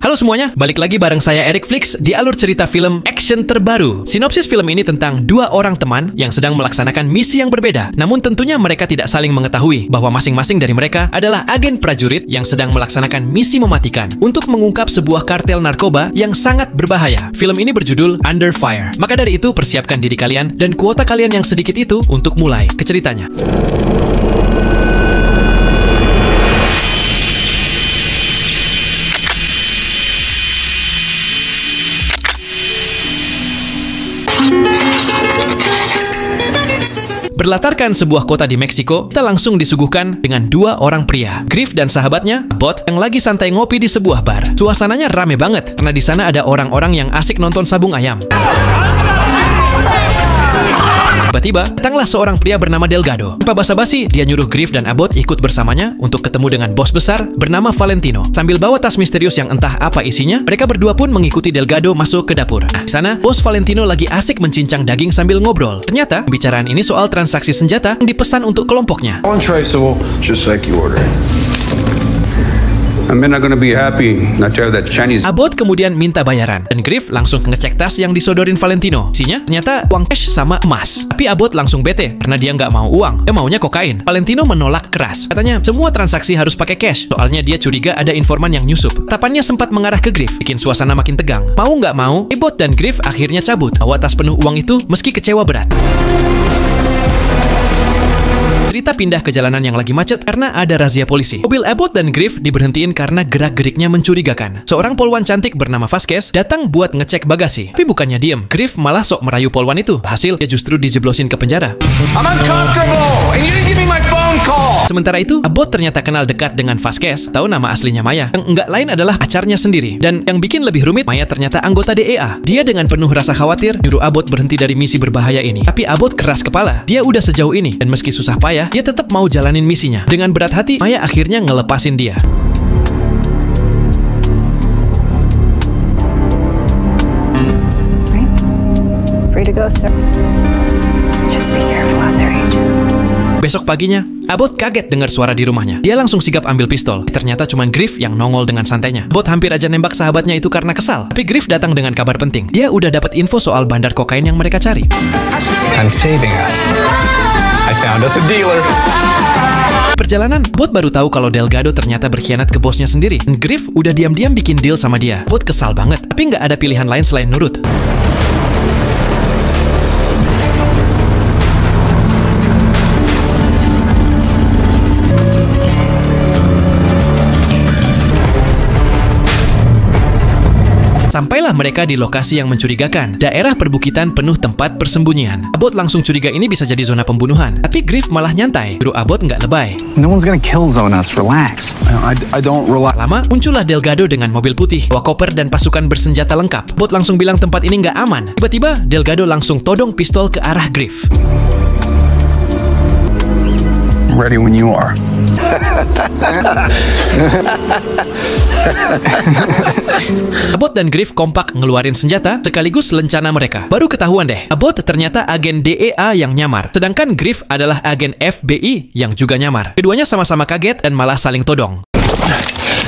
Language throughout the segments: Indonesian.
Halo semuanya, balik lagi bareng saya Eric Flix di alur cerita film action terbaru. Sinopsis film ini tentang dua orang teman yang sedang melaksanakan misi yang berbeda. Namun tentunya mereka tidak saling mengetahui bahwa masing-masing dari mereka adalah agen prajurit yang sedang melaksanakan misi mematikan untuk mengungkap sebuah kartel narkoba yang sangat berbahaya. Film ini berjudul Under Fire. Maka dari itu persiapkan diri kalian dan kuota kalian yang sedikit itu untuk mulai ke ceritanya. Berlatarkan sebuah kota di Meksiko, kita langsung disuguhkan dengan dua orang pria, Griff dan sahabatnya, Abbott, yang lagi santai ngopi di sebuah bar. Suasananya rame banget, karena di sana ada orang-orang yang asik nonton sabung ayam. Tiba-tiba, datanglah seorang pria bernama Delgado. Tanpa basa-basi, dia nyuruh Griff dan Abbott ikut bersamanya untuk ketemu dengan bos besar bernama Valentino. Sambil bawa tas misterius yang entah apa isinya, mereka berdua pun mengikuti Delgado masuk ke dapur. Di sana, bos Valentino lagi asik mencincang daging sambil ngobrol. Ternyata, pembicaraan ini soal transaksi senjata yang dipesan untuk kelompoknya. Untraceable, just like you ordered. I'm not gonna be happy not to have that Chinese. Abbott kemudian minta bayaran dan Griff langsung ngecek tas yang disodorin Valentino. Isinya ternyata uang cash sama emas. Tapi Abbott langsung bete karena dia nggak mau uang, dia maunya kokain. Valentino menolak keras. Katanya semua transaksi harus pakai cash. Soalnya dia curiga ada informan yang nyusup. Tapannya sempat mengarah ke Griff, bikin suasana makin tegang. Mau nggak mau, Abbott dan Griff akhirnya cabut. Bawa tas penuh uang itu meski kecewa berat. Cerita pindah ke jalanan yang lagi macet karena ada razia polisi. Mobil Abbott dan Griff diberhentiin karena gerak-geriknya mencurigakan. Seorang polwan cantik bernama Vasquez datang buat ngecek bagasi. Tapi bukannya diem, Griff malah sok merayu polwan itu. Hasil, dia justru dijeblosin ke penjara. I'm uncomfortable, and you didn't give me my phone call. Sementara itu, Abbott ternyata kenal dekat dengan Vasquez. Tahu nama aslinya Maya. Yang enggak lain adalah pacarnya sendiri. Dan yang bikin lebih rumit, Maya ternyata anggota DEA. Dia dengan penuh rasa khawatir nyuruh Abbott berhenti dari misi berbahaya ini. Tapi Abbott keras kepala. Dia udah sejauh ini dan meski susah payah, dia tetap mau jalanin misinya. Dengan berat hati, Maya akhirnya ngelepasin dia. Free to go, sir. Just be careful out there, Agent. Besok paginya, Abbott kaget dengar suara di rumahnya. Dia langsung sigap ambil pistol. Ternyata cuma Griff yang nongol dengan santainya. Abbott hampir aja nembak sahabatnya itu karena kesal. Tapi Griff datang dengan kabar penting. Dia udah dapat info soal bandar kokain yang mereka cari. I'm saving us. I found us a dealer. Perjalanan, Abbott baru tahu kalau Delgado ternyata berkhianat ke bosnya sendiri. Dan Griff udah diam-diam bikin deal sama dia. Abbott kesal banget, tapi nggak ada pilihan lain selain nurut. Sampailah mereka di lokasi yang mencurigakan, daerah perbukitan penuh tempat persembunyian. Abbott langsung curiga ini bisa jadi zona pembunuhan, tapi Griff malah nyantai. Suruh Abbott nggak lebay. No one's gonna kill zone us. Relax. I don't rely. Lama, muncullah Delgado dengan mobil putih, bawa koper dan pasukan bersenjata lengkap. Abbott langsung bilang tempat ini nggak aman. Tiba-tiba, Delgado langsung todong pistol ke arah Griff. Ready when you are. Abbott dan Griff kompak ngeluarin senjata sekaligus lencana mereka. Baru ketahuan deh, Abbott ternyata agen DEA yang nyamar, sedangkan Griff adalah agen FBI yang juga nyamar. Keduanya sama-sama kaget dan malah saling todong.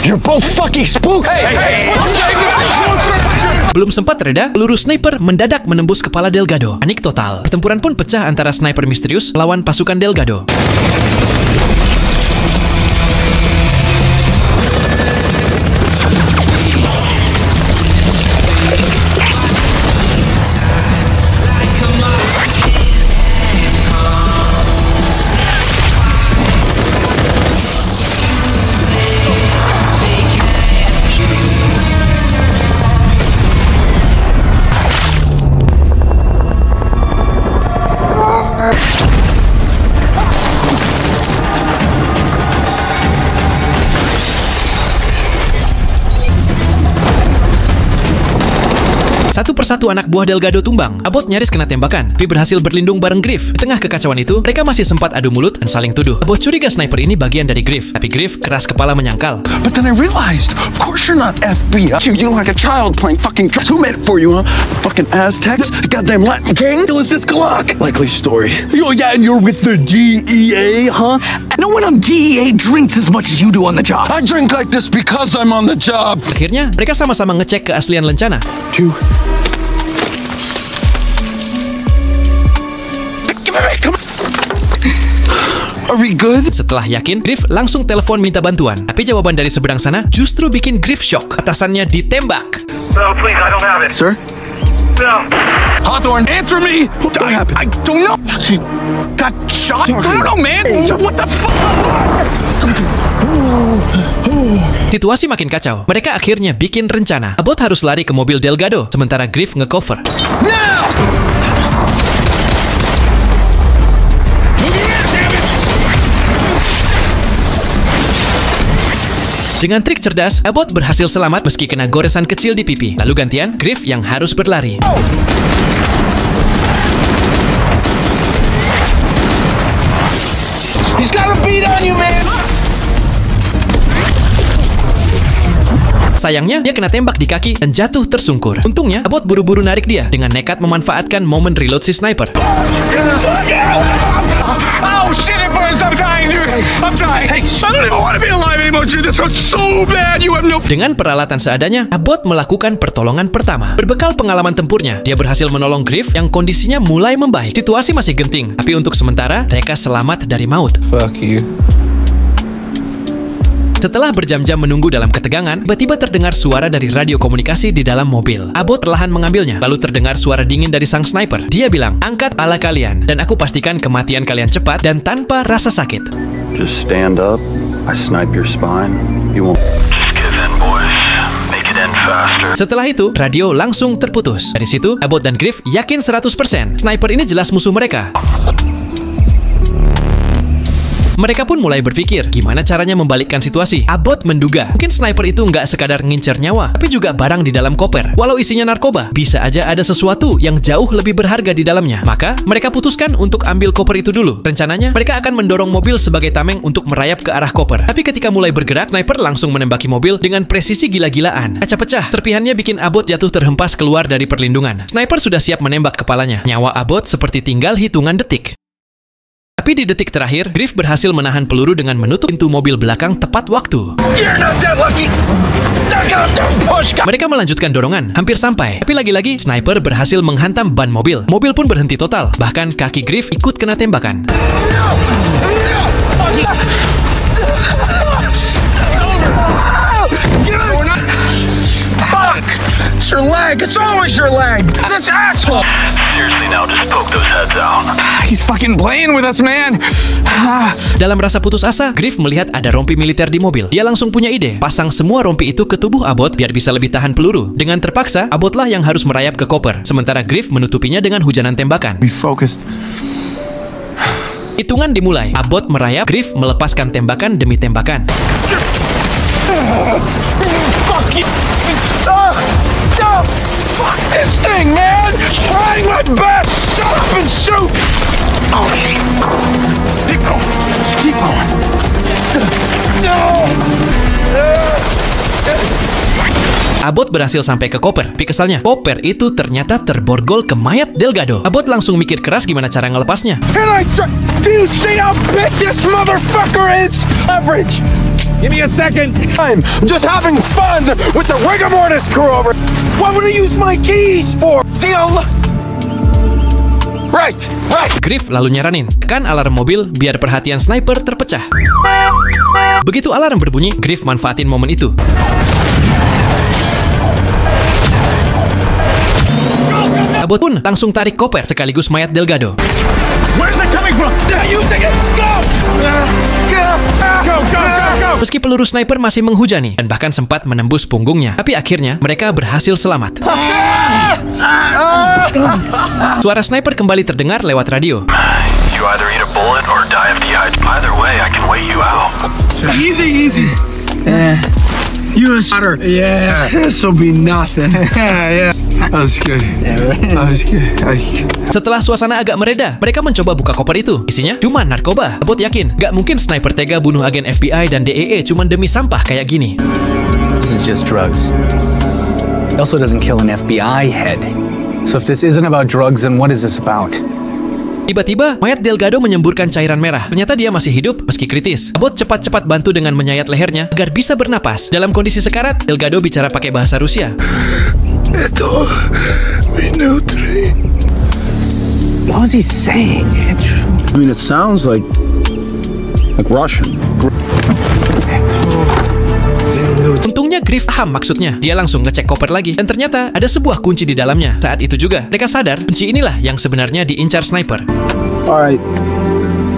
You're both fucking spooks. Belum sempat reda, peluru sniper mendadak menembus kepala Delgado. Panik total. Pertempuran pun pecah antara sniper misterius lawan pasukan Delgado. Satu persatu anak buah Delgado tumbang. Abbott nyaris kena tembakan, tapi berhasil berlindung bareng Griff. Di tengah kekacauan itu, mereka masih sempat adu mulut dan saling tuduh. Abbott curiga sniper ini bagian dari Griff, tapi Griff keras kepala menyangkal. But then I realized, of course you're not FBI. You like a child playing fucking dress. Who made it for you, huh? Fucking Aztecs? Goddamn Latin king? Still is this Glock? Likely story. Oh yeah, and you're with the DEA, huh? No one on DEA drinks as much as you do on the job. I drink like this because I'm on the job. Akhirnya, mereka sama-sama ngecek keaslian lencana. Give it, come on. Are we good? Setelah yakin, Griff langsung telepon minta bantuan. Tapi jawaban dari seberang sana justru bikin Griff shock. Atasannya ditembak. No, please, I don't have it. Sir? No. Hawthorne, answer me! What happened? I don't know. He got shot? I don't know, man. What the fuck? Situasi makin kacau. Mereka akhirnya bikin rencana. Abbott harus lari ke mobil Delgado, sementara Griff nge-cover. Dengan trik cerdas, Abbott berhasil selamat meski kena goresan kecil di pipi. Lalu gantian, Griff yang harus berlari. He's got a beat on you, man! Sayangnya, dia kena tembak di kaki dan jatuh tersungkur. Untungnya, Abbott buru-buru narik dia dengan nekat memanfaatkan momen reload si sniper. Oh shit, it burns! I'm dying, dude! I'm dying! Hey, I don't even want to be alive anymore, dude! This hurts so bad! You have no... Dengan peralatan seadanya, Abbott melakukan pertolongan pertama. Berbekal pengalaman tempurnya, dia berhasil menolong Griff yang kondisinya mulai membaik. Situasi masih genting, tapi untuk sementara, mereka selamat dari maut. Fuck you. Setelah berjam-jam menunggu dalam ketegangan, tiba-tiba terdengar suara dari radio komunikasi di dalam mobil. Abbott perlahan mengambilnya, lalu terdengar suara dingin dari sang sniper. Dia bilang, "Angkat pala kalian, dan aku pastikan kematian kalian cepat dan tanpa rasa sakit." Just stand up. I snipe your spine. You won't. Just give in, boys. Make it end faster. Setelah itu, radio langsung terputus. Dari situ, Abbott dan Griff yakin 100% sniper ini jelas musuh mereka. Mereka pun mulai berpikir gimana caranya membalikkan situasi. Abbott menduga mungkin sniper itu nggak sekadar ngincer nyawa, tapi juga barang di dalam koper. Walau isinya narkoba, bisa aja ada sesuatu yang jauh lebih berharga di dalamnya. Maka mereka putuskan untuk ambil koper itu dulu. Rencananya mereka akan mendorong mobil sebagai tameng untuk merayap ke arah koper. Tapi ketika mulai bergerak, sniper langsung menembaki mobil dengan presisi gila-gilaan. Kaca pecah. Serpihannya bikin Abbott jatuh terhempas keluar dari perlindungan. Sniper sudah siap menembak kepalanya. Nyawa Abbott seperti tinggal hitungan detik. Tapi di detik terakhir, Griff berhasil menahan peluru dengan menutup pintu mobil belakang tepat waktu. Mereka melanjutkan dorongan, hampir sampai. Tapi lagi-lagi, sniper berhasil menghantam ban mobil. Mobil pun berhenti total. Bahkan kaki Griff ikut kena tembakan. Fuck! It's your leg! It's always your leg! This asshole! Seriously now, just poke those heads out. He's fucking playing with us, man! Dalam rasa putus asa, Griff melihat ada rompi militer di mobil. Dia langsung punya ide, pasang semua rompi itu ke tubuh Abbott biar bisa lebih tahan peluru. Dengan terpaksa, Abbott lah yang harus merayap ke koper, sementara Griff menutupinya dengan hujanan tembakan. Be focused. Hitungan dimulai. Abbott merayap, Griff melepaskan tembakan demi tembakan. Fuck you! No! Fuck this thing, man! Trying my best! Shut up and shoot! Oh, keep going. Just keep going. No! Abbott berhasil sampai ke koper, tapi kesalnya, koper itu ternyata terborgol ke mayat Delgado. Abbott langsung mikir keras gimana cara ngelepasnya. And I try... Do you see how big this motherfucker is? Average! Give me a second. I'm just having fun with the rigor mortis crew over. What would I use my keys for? Right. Griff lalu nyaranin, tekan alarm mobil biar perhatian sniper terpecah. Begitu alarm berbunyi, Griff manfaatin momen itu. Abbott pun langsung tarik koper sekaligus mayat Delgado. Where's it coming from? They're using it. Go! Meski peluru sniper masih menghujani dan bahkan sempat menembus punggungnya, tapi akhirnya mereka berhasil selamat. Suara sniper kembali terdengar lewat radio. You either eat a bullet or die of dehydration. Either way, I can wait you out. Easy. You starter. Yeah. This'll be nothing. Yeah. That was good. That was good. Setelah suasana agak mereda, mereka mencoba buka koper itu. Isinya cuma narkoba. Abbott yakin, gak mungkin sniper tega bunuh agen FBI dan DEA cuma demi sampah kayak gini. This is just drugs. He also doesn't kill an FBI head. So if this isn't about drugs, then what is this about? Tiba-tiba, mayat Delgado menyemburkan cairan merah. Ternyata dia masih hidup meski kritis. Abbott cepat-cepat bantu dengan menyayat lehernya agar bisa bernapas. Dalam kondisi sekarat, Delgado bicara pakai bahasa Rusia. What was he saying? I mean, it sounds like Russian. Untungnya Griff paham maksudnya. Dia langsung ngecek koper lagi dan ternyata ada sebuah kunci di dalamnya. Saat itu juga mereka sadar kunci inilah yang sebenarnya diincar sniper. Alright,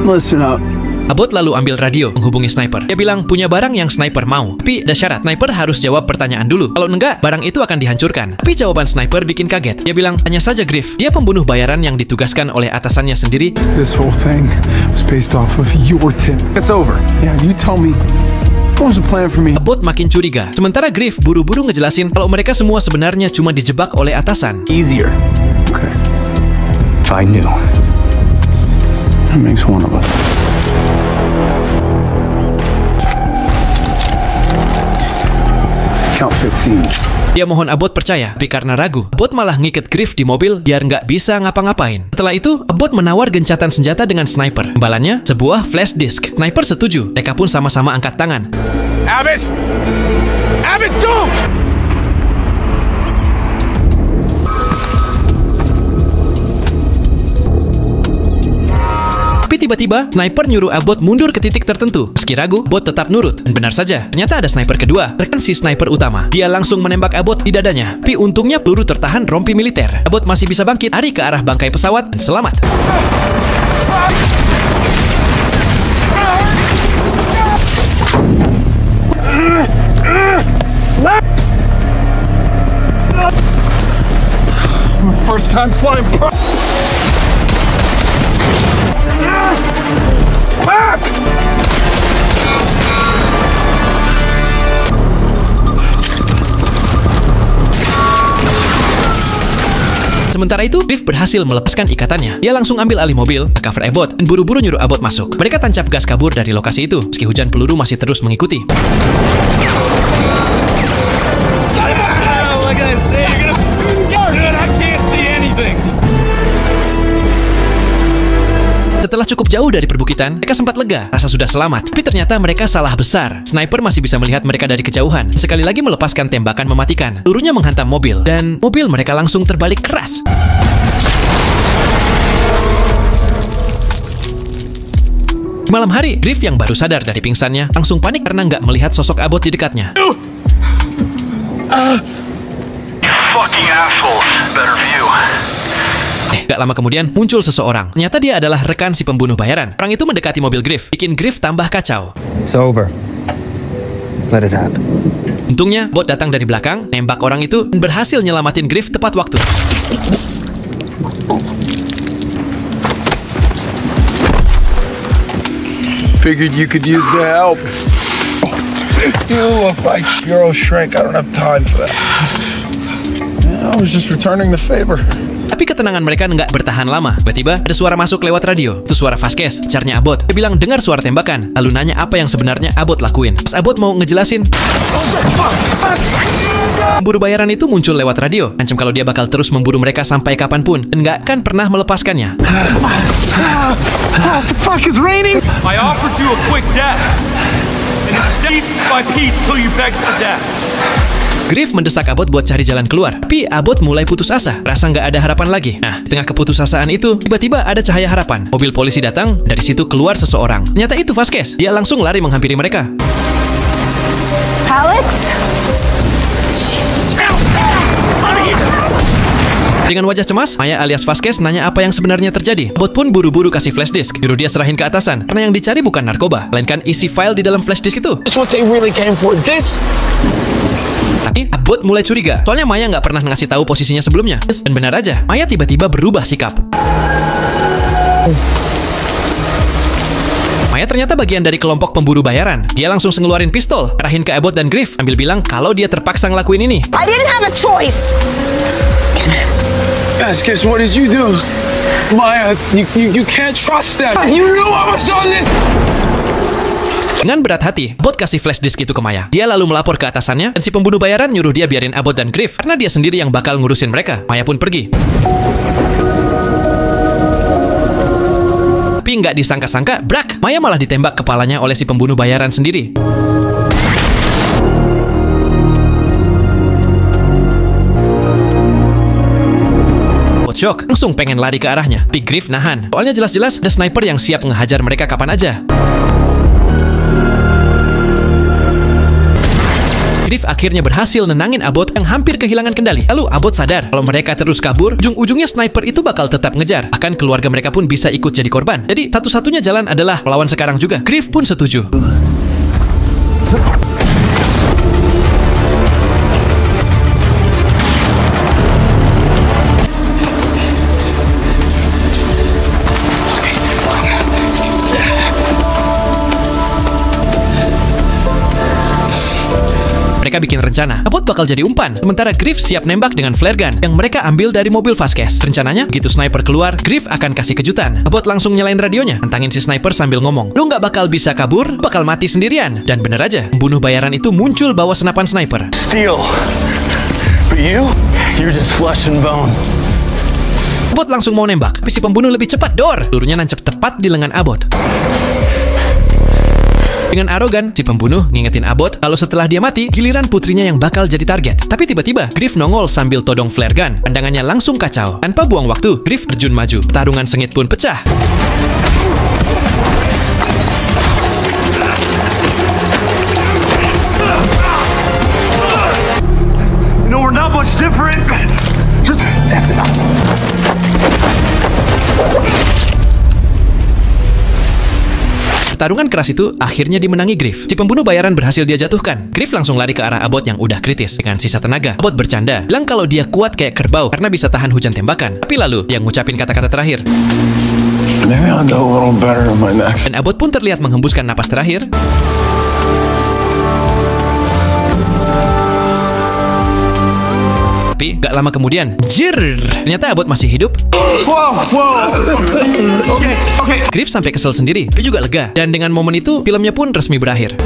listen up. Abbott lalu ambil radio menghubungi sniper. Dia bilang punya barang yang sniper mau. Tapi ada syarat, sniper harus jawab pertanyaan dulu. Kalau enggak, barang itu akan dihancurkan. Tapi jawaban sniper bikin kaget. Dia bilang, tanya saja Griff. Dia pembunuh bayaran yang ditugaskan oleh atasannya sendiri. This whole thing was based off of your tip. It's over. Yeah, you tell me. What was the plan for me? Abbott makin curiga. Sementara Griff buru-buru ngejelasin kalau mereka semua sebenarnya cuma dijebak oleh atasan. Easier. Okay. If I knew. That makes one of us. Count 15. Dia mohon Abbott percaya, tapi karena ragu, Abbott malah ngiket Griff di mobil biar nggak bisa ngapa-ngapain. Setelah itu, Abbott menawar gencatan senjata dengan sniper. Imbalannya, sebuah flash disk. Sniper setuju, mereka pun sama-sama angkat tangan. Abbott! Abbott, don't! Tapi tiba-tiba, sniper nyuruh Abbott mundur ke titik tertentu. Meski ragu, Abbott tetap nurut. Dan benar saja, ternyata ada sniper kedua, rekan si sniper utama. Dia langsung menembak Abbott di dadanya. Tapi untungnya peluru tertahan rompi militer. Abbott masih bisa bangkit, lari ke arah bangkai pesawat, dan selamat. First time flying. Back! Sementara itu, Griff berhasil melepaskan ikatannya. Dia langsung ambil alih mobil, cover Abbott, dan buru-buru nyuruh Abbott masuk. Mereka tancap gas kabur dari lokasi itu, meski hujan peluru masih terus mengikuti. Setelah cukup jauh dari perbukitan, mereka sempat lega, rasa sudah selamat. Tapi ternyata mereka salah besar. Sniper masih bisa melihat mereka dari kejauhan. Sekali lagi melepaskan tembakan mematikan. Pelurunya menghantam mobil, dan mobil mereka langsung terbalik keras. Malam hari, Griff yang baru sadar dari pingsannya langsung panik karena nggak melihat sosok Abbott di dekatnya. Fucking assholes. Better view. Gak lama kemudian muncul seseorang. Ternyata dia adalah rekan si pembunuh bayaran. Orang itu mendekati mobil Griff, bikin Griff tambah kacau. It's over. Let it happen. Untungnya, Bot datang dari belakang, nembak orang itu, dan berhasil nyelamatin Griff tepat waktu. Figured you could use the help. You look like Euro shrink. I don't have time for that. I was just returning the favor. Tapi ketenangan mereka nggak bertahan lama. Tiba-tiba ada suara masuk lewat radio. Itu suara Vasquez, pacarnya Abbott. Dia bilang dengar suara tembakan, lalu nanya apa yang sebenarnya Abbott lakuin. Pas Abbott mau ngejelasin, pemburu bayaran itu muncul lewat radio. Ancam kalau dia bakal terus memburu mereka sampai kapanpun, dan nggak akan pernah melepaskannya. What the fuck is raining? I offered you a quick death. And it's piece by piece till you beg for death. Griff mendesak Abbott buat cari jalan keluar. Tapi Abbott mulai putus asa. Rasa nggak ada harapan lagi. Nah, di tengah keputusasaan itu, tiba-tiba ada cahaya harapan. Mobil polisi datang, dari situ keluar seseorang. Ternyata itu Vasquez. Dia langsung lari menghampiri mereka. Alex? Dengan wajah cemas, Maya alias Vasquez nanya apa yang sebenarnya terjadi. Abbott pun buru-buru kasih flash disk. Nyuruh dia serahin ke atasan. Karena yang dicari bukan narkoba, melainkan isi file di dalam flash disk itu. That's what they really came for. This. Tapi Abbott mulai curiga, soalnya Maya nggak pernah ngasih tahu posisinya sebelumnya. Dan benar aja, Maya tiba-tiba berubah sikap. Maya ternyata bagian dari kelompok pemburu bayaran. Dia langsung ngeluarin pistol, arahin ke Abbott dan Griff, sambil bilang kalau dia terpaksa ngelakuin ini. I didn't have a choice. Guys, what did you do? Maya, you can't trust them. You knew I was on this. Dengan berat hati, Abbott kasih flash disk itu ke Maya. Dia lalu melapor ke atasannya, dan si pembunuh bayaran nyuruh dia biarin Abbott dan Griff, karena dia sendiri yang bakal ngurusin mereka. Maya pun pergi. Tapi nggak disangka-sangka, brak! Maya malah ditembak kepalanya oleh si pembunuh bayaran sendiri. Shock, langsung pengen lari ke arahnya. Tapi Griff nahan. Soalnya jelas-jelas ada sniper yang siap ngehajar mereka kapan aja. Griff akhirnya berhasil nenangin Abbott yang hampir kehilangan kendali. Lalu Abbott sadar kalau mereka terus kabur, ujung-ujungnya sniper itu bakal tetap ngejar. Bahkan keluarga mereka pun bisa ikut jadi korban. Jadi satu-satunya jalan adalah melawan sekarang juga. Griff pun setuju. Mereka bikin rencana, Abbott bakal jadi umpan, sementara Griff siap nembak dengan flare gun yang mereka ambil dari mobil Vasquez. Rencananya, begitu sniper keluar, Griff akan kasih kejutan. Abbott langsung nyalain radionya, nantangin si sniper sambil ngomong, "Lu nggak bakal bisa kabur, bakal mati sendirian." Dan bener aja, pembunuh bayaran itu muncul bawa senapan sniper. Steel. But you're just flesh and bone. Abbott langsung mau nembak, tapi si pembunuh lebih cepat, dor! Pelurunya nancep tepat di lengan Abbott. Dengan arogan, si pembunuh ngingetin Abbott kalau setelah dia mati, giliran putrinya yang bakal jadi target. Tapi tiba-tiba, Griff nongol sambil todong flare gun. Pandangannya langsung kacau. Tanpa buang waktu, Griff terjun maju. Pertarungan sengit pun pecah. You know, we're not much different. Just... That's enough. Pertarungan keras itu akhirnya dimenangi Griff. Si pembunuh bayaran berhasil dia jatuhkan. Griff langsung lari ke arah Abbott yang udah kritis. Dengan sisa tenaga, Abbott bercanda, bilang kalau dia kuat kayak kerbau karena bisa tahan hujan tembakan. Tapi lalu, dia ngucapin kata-kata terakhir. Maybe I'll do a little better in my next. Dan Abbott pun terlihat menghembuskan napas terakhir. Tapi gak lama kemudian, jir, ternyata Abbott masih hidup. Whoa. Okay. Griff sampai kesel sendiri, tapi juga lega. Dan dengan momen itu, filmnya pun resmi berakhir.